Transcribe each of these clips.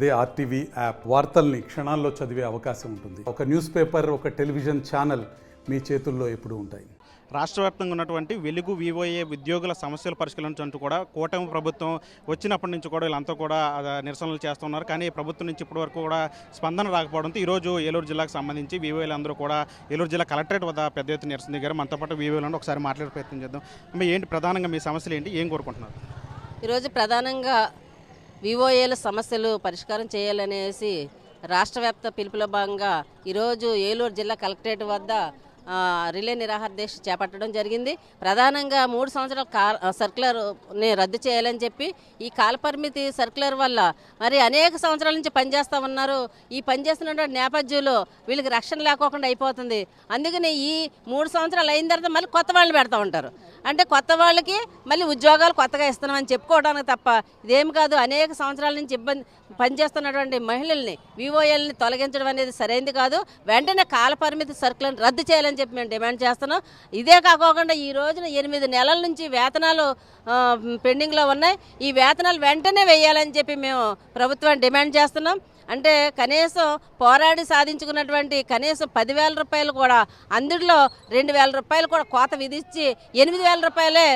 అదే RTV app వార్తల్ని క్షణాల్లో చదివే అవకాశం ఉంటుంది. ఒక న్యూస్ పేపర్, ఒక టెలివిజన్ ఛానల్ మీ చేతుల్లో ఎప్పుడూ ఉంటాయి. రాష్ట్ర వ్యాప్తంగా ఉన్నటువంటి వెలుగు వివోఏ ఉద్యోగుల సమస్యలు పరిష్కరించంటూ కూడా కూటమి ప్రభుత్వం వచ్చినప్పటి నుంచి కూడా వీళ్ళంతా కూడా నిరసనలు చేస్తున్నారు. కానీ ప్రభుత్వం నుంచి ఇప్పటి వరకు కూడా స్పందన రాకపోవడంతో ఈరోజు ఏలూరు జిల్లాకు సంబంధించి వివోఏలు అందరూ కూడా ఏలూరు జిల్లా కలెక్టరేట్ వద్ద పెద్ద ఎత్తున నిరసన దిగారు. మనతో పాటు వివోఏలను ఒకసారి మాట్లాడే ప్రయత్నం చేద్దాం. ఏంటి ప్రధానంగా మీ సమస్యలు ఏంటి, ఏం కోరుకుంటున్నారు? ఈరోజు ప్రధానంగా వివోఏల సమస్యలు పరిష్కారం చేయాలనేసి రాష్ట్ర వ్యాప్త పిలుపులో భాగంగా ఈరోజు ఏలూరు జిల్లా కలెక్టరేట్ వద్ద రిలే నిరాహార దీక్ష చేపట్టడం జరిగింది. ప్రధానంగా 3 సంవత్సరాల సర్క్యులర్ని రద్దు చేయాలని చెప్పి ఈ కాలపరిమితి సర్క్యులర్ వల్ల మరి అనేక సంవత్సరాల నుంచి పనిచేస్తూ ఉన్నారు. ఈ పనిచేస్తున్నటువంటి నేపథ్యంలో వీళ్ళకి రక్షణ లేకోకుండా అయిపోతుంది. అందుకని ఈ 3 సంవత్సరాలు అయిన తర్వాత మళ్ళీ కొత్త వాళ్ళని పెడతా ఉంటారు. అంటే కొత్త వాళ్ళకి మళ్ళీ ఉద్యోగాలు కొత్తగా ఇస్తున్నామని చెప్పుకోవడానికి తప్ప ఇదేమి కాదు. అనేక సంవత్సరాల నుంచి పనిచేస్తున్నటువంటి మహిళల్ని వివోఏల్ని తొలగించడం అనేది సరైనది కాదు. వెంటనే కాలపరిమితి సర్కులను రద్దు చేయాలని చెప్పి మేము డిమాండ్ చేస్తున్నాం. ఇదే కాకుండా ఈ రోజున 8 నెలల నుంచి వేతనాలు పెండింగ్లో ఉన్నాయి. ఈ వేతనాలు వెంటనే వేయాలని చెప్పి మేము ప్రభుత్వాన్ని డిమాండ్ చేస్తున్నాం. అంటే కనీసం పోరాడి సాధించుకున్నటువంటి కనీసం 10,000 రూపాయలు కూడా అందులో 2,000 రూపాయలు కూడా కోత విధించి 8,000 రూపాయలే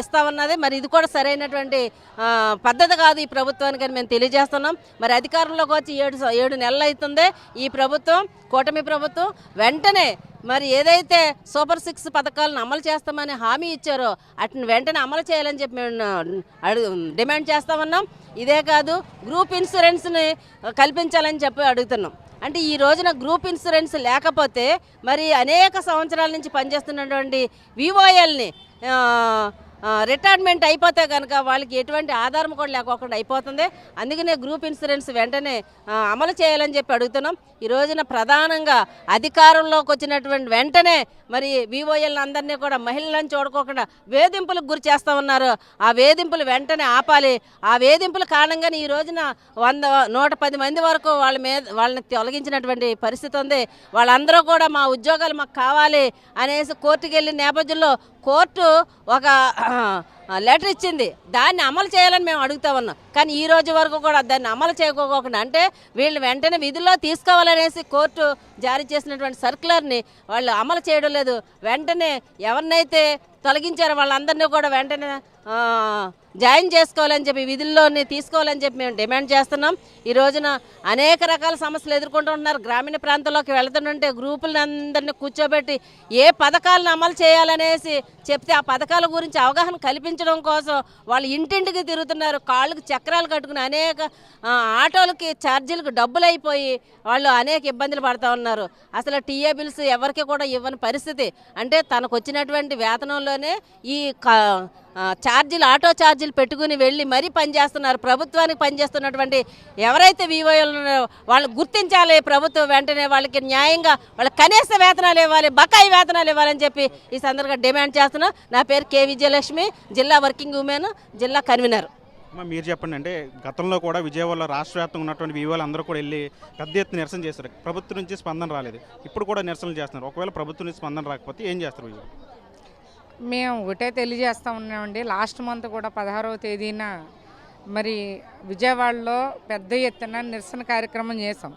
ఇస్తామన్నది. మరి ఇది కూడా సరైనటువంటి పద్ధతి కాదు ఈ ప్రభుత్వానికి అని మేము తెలియజేస్తున్నాం. మరి అధికారంలోకి వచ్చి 7 నెలలు అవుతుంది ఈ ప్రభుత్వం, కూటమి ప్రభుత్వం. వెంటనే మరి ఏదైతే సూపర్ 6 పథకాలను అమలు చేస్తామని హామీ ఇచ్చారో వాటిని వెంటనే అమలు చేయాలని చెప్పి మేము డిమాండ్ చేస్తామన్నాం. ఇదే కాదు, గ్రూప్ ఇన్సూరెన్స్ని కల్పించాలని చెప్పి అడుగుతున్నాం. అంటే ఈ రోజున గ్రూప్ ఇన్సూరెన్స్ లేకపోతే మరి అనేక సంవత్సరాల నుంచి పనిచేస్తున్నటువంటి వివోఏల్ని రిటైర్మెంట్ అయిపోతే కనుక వాళ్ళకి ఎటువంటి ఆధారం కూడా లేకోకుండా అయిపోతుంది. అందుకనే గ్రూప్ ఇన్సూరెన్స్ వెంటనే అమలు చేయాలని చెప్పి అడుగుతున్నాం. ఈ రోజున ప్రధానంగా అధికారంలోకి వచ్చినటువంటి వెంటనే మరి వివోఏలను అందరినీ కూడా మహిళలను చూడుకోకుండా వేధింపులకు గురి చేస్తూ ఉన్నారు. ఆ వేధింపులు వెంటనే ఆపాలి. ఆ వేధింపుల కారణంగానే ఈ రోజున 110 మంది వరకు వాళ్ళని తొలగించినటువంటి పరిస్థితి ఉంది. వాళ్ళందరూ కూడా మా ఉద్యోగాలు మాకు కావాలి అనేసి కోర్టుకు వెళ్ళిన నేపథ్యంలో కోర్టు ఒక లెటర్ ఇచ్చింది. దాన్ని అమలు చేయాలని మేము అడుగుతా ఉన్నాం. కానీ ఈ రోజు వరకు కూడా దాన్ని అమలు చేయకోకుండా అంటే వీళ్ళు వెంటనే విధుల్లో తీసుకోవాలనేసి కోర్టు జారీ చేసినటువంటి సర్క్యులర్ని వాళ్ళు అమలు చేయడం లేదు. వెంటనే ఎవరినైతే తొలగించారో వాళ్ళందరినీ కూడా వెంటనే జాయిన్ చేసుకోవాలని చెప్పి విధుల్లోని తీసుకోవాలని చెప్పి మేము డిమాండ్ చేస్తున్నాం. ఈ రోజున అనేక రకాల సమస్యలు ఎదుర్కొంటున్నారు. గ్రామీణ ప్రాంతాల్లోకి వెళుతుంటే గ్రూపులందరినీ కూర్చోబెట్టి ఏ పథకాలను అమలు చేయాలనేసి చెప్తే ఆ పథకాల గురించి అవగాహన కల్పించడం కోసం వాళ్ళు ఇంటింటికి తిరుగుతున్నారు. కాళ్ళకు చక్రాలు కట్టుకుని అనేక ఆటోలకి ఛార్జీలకు డబ్బులు అయిపోయి వాళ్ళు అనేక ఇబ్బందులు పడుతూ ఉన్నారు. అసలు టీఏ బిల్స్ ఎవరికి కూడా ఇవ్వని పరిస్థితి. అంటే తనకు వచ్చినటువంటి వేతనంలోనే ఈ ఛార్జీలు, ఆటో ఛార్జీలు పెట్టుకుని వెళ్ళి మరీ పనిచేస్తున్నారు. ప్రభుత్వానికి పనిచేస్తున్నటువంటి ఎవరైతే వివోఏలు వాళ్ళు గుర్తించాలి ప్రభుత్వం. వెంటనే వాళ్ళకి న్యాయంగా వాళ్ళకి కనీస వేతనాలు ఇవ్వాలి, బకాయి వేతనాలు ఇవ్వాలని చెప్పి ఈ సందర్భంగా డిమాండ్ చేస్తున్నాం. నా పేరు కె విజయలక్ష్మి, జిల్లా వర్కింగ్ ఉమెన్, జిల్లా కన్వీనర్. మీరు చెప్పండి. అంటే గతంలో కూడా విజయవాడలో రాష్ట్ర వ్యాప్తంగా ఉన్నటువంటి వివోలు అందరూ కూడా వెళ్ళి పెద్ద ఎత్తున నిరసన చేస్తారు. ప్రభుత్వం నుంచి స్పందన రాలేదు. ఇప్పుడు కూడా నిరసనలు చేస్తున్నారు. ఒకవేళ ప్రభుత్వం నుంచి స్పందన రాకపోతే ఏం చేస్తారు? మేము ఒకటే తెలియజేస్తూ ఉన్నామండి. లాస్ట్ మంత్ కూడా 16వ తేదీన మరి విజయవాడలో పెద్ద ఎత్తున నిరసన కార్యక్రమం చేసాం.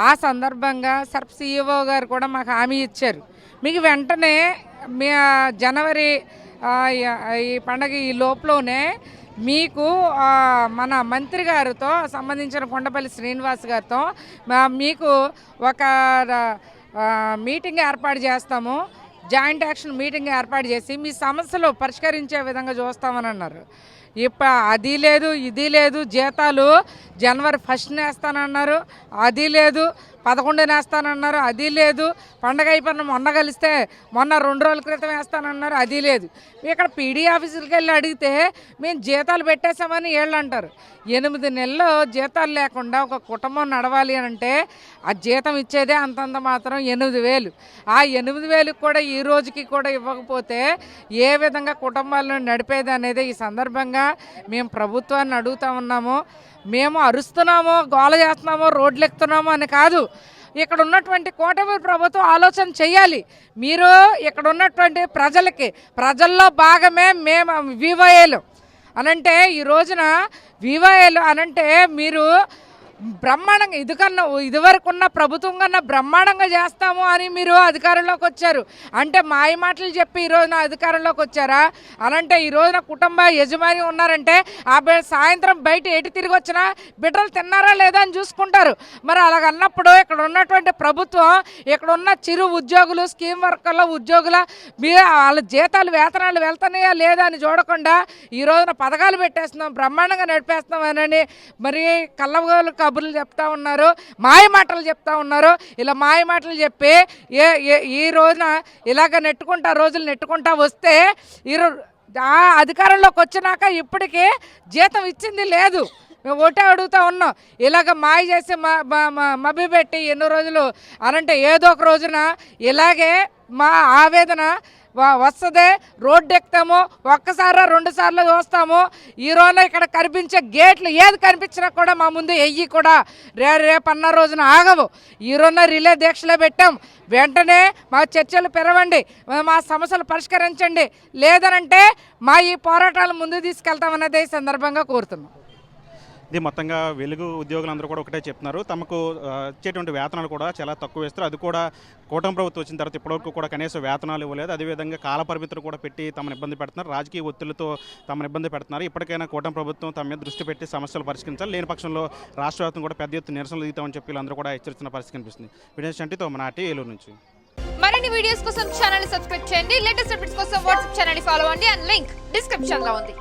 ఆ సందర్భంగా సర్ప్ సిఇఓ గారు కూడా మాకు హామీ ఇచ్చారు, మీకు వెంటనే మీ జనవరి ఈ పండగ ఈ లోపలనే మీకు మన మంత్రి గారితో సంబంధించిన కొండపల్లి శ్రీనివాస్ గారితో మీకు ఒక మీటింగ్ ఏర్పాటు చేస్తాము, జాయింట్ యాక్షన్ మీటింగ్ ఏర్పాటు చేసి మీ సమస్యలు పరిష్కరించే విధంగా చూస్తామని అన్నారు. ఇప్పుడు అది లేదు, ఇది లేదు. జీతాలు జనవరి 1st వేస్తానన్నారు, అది లేదు. 11 వేస్తానన్నారు, అది లేదు. పండగ అయిపోయిన మొన్న కలిస్తే మొన్న 2 రోజుల క్రితం వేస్తానన్నారు, అది లేదు. ఇక్కడ పీడీ ఆఫీసులకి వెళ్ళి అడిగితే మేము జీతాలు పెట్టేసామని వీళ్ళు అంటారు. 8 నెలలు జీతాలు లేకుండా ఒక కుటుంబం నడవాలి అంటే ఆ జీతం ఇచ్చేదే అంతంత మాత్రం 8,000. ఆ 8,000 కూడా ఈ రోజుకి కూడా ఇవ్వకపోతే ఏ విధంగా కుటుంబాలను నడిపేది అనేది ఈ సందర్భంగా మేము ప్రభుత్వాన్ని అడుగుతూ ఉన్నాము. మేము అరుస్తున్నామో, గోల చేస్తున్నామో, రోడ్లు ఎక్కుతున్నామో అని కాదు. ఇక్కడ ఉన్నటువంటి కూటమి ప్రభుత్వం ఆలోచన చేయాలి. మీరు ఇక్కడ ఉన్నటువంటి ప్రజల్లో భాగమే మేము వివోఏలు అనంటే ఈ రోజున వివోఏలు అనంటే మీరు బ్రహ్మాండంగా ఇదివరకు ఉన్న ప్రభుత్వం కన్నా బ్రహ్మాండంగా చేస్తాము అని మీరు అధికారంలోకి వచ్చారు అంటే మాయ మాటలు చెప్పి ఈ రోజున అధికారంలోకి వచ్చారా అనంటే ఈ రోజున కుటుంబ యజమాని ఉన్నారంటే సాయంత్రం బయట ఎటు తిరిగి వచ్చినా బిడ్డలు తిన్నారా లేదా అని చూసుకుంటారు. మరి అలాగన్నప్పుడు ఇక్కడ ఉన్నటువంటి ప్రభుత్వం ఇక్కడ ఉన్న చిరు ఉద్యోగులు స్కీమ్ వర్కర్ల ఉద్యోగుల వాళ్ళ జీతాలు వేతనాలు వెళ్తున్నాయా లేదా అని చూడకుండా ఈ రోజున పథకాలు పెట్టేస్తున్నాం బ్రహ్మాండంగా నడిపేస్తున్నాం అని మరి కళ్ళగోలు కబుర్లు చెప్తా ఉన్నారు, మాయ మాటలు చెప్తా ఉన్నారు. ఇలా మాయ మాటలు చెప్పి ఈ రోజున ఇలాగ రోజులు నెట్టుకుంటా వస్తే ఆ అధికారంలోకి వచ్చినాక ఇప్పటికీ జీతం ఇచ్చింది లేదు. మేము ఒకటే అడుగుతూ ఉన్నాం, ఇలాగ మాయ చేసి మభ్య పెట్టి ఎన్నో రోజులు అనంటే ఏదో ఒక రోజున ఇలాగే మా ఆవేదన వస్తుంది. రోడ్డు ఎక్కుతాము, ఒక్కసారి 2 సార్లు చూస్తాము. ఈ రోజున ఇక్కడ కనిపించే గేట్లు ఏది కనిపించినా కూడా మా ముందు ఎయ్యి కూడా రేపన్న రోజున ఆగవు. ఈ రోజున రిలే దీక్షలో పెట్టాం. వెంటనే మా చర్చలు పెరవండి, మా సమస్యలు పరిష్కరించండి, లేదనంటే మా ఈ పోరాటాలు ముందు తీసుకెళ్తామన్నది ఈ సందర్భంగా కోరుతున్నాం. ఇది మొత్తంగా వెలుగు ఉద్యోగులందరూ కూడా ఒకటే చెప్తున్నారు, తమకు ఇచ్చేటువంటి వేతనాలు కూడా చాలా తక్కువ వేస్తారు. అది కూడా కూటమి ప్రభుత్వం వచ్చిన తర్వాత ఇప్పటివరకు కూడా కనీసం వేతనాలు ఇవ్వలేదు. అదేవిధంగా కాల పరిమితులు కూడా పెట్టి తమను ఇబ్బంది పెడుతున్నారు, రాజకీయ ఒత్తిళ్లతో తమను ఇబ్బంది పెడుతున్నారు. ఇప్పటికైనా కూటమి ప్రభుత్వం తమ మీద దృష్టి పెట్టి సమస్యలు పరిష్కరించాలి, లేని పక్షంలో రాష్ట్ర వ్యాప్తంగా కూడా పెద్ద ఎత్తున నిరసనలు దిగుతామని చెప్పి వీళ్ళందరూ కూడా హెచ్చరిస్తున్న పరిస్థితి కనిపిస్తుంది. వినేష్ చంటితో మన ఏలూరు నుంచి. మరిన్ని వీడియోస్ కోసం ఛానల్ సబ్స్క్రైబ్ చేయండి. లేటెస్ట్ అప్డేట్స్ కోసం వాట్సాప్ ఛానల్ ఫాలో అవ్వండి. అండ్ లింక్ డిస్క్రిప్షన్ లో ఉంది.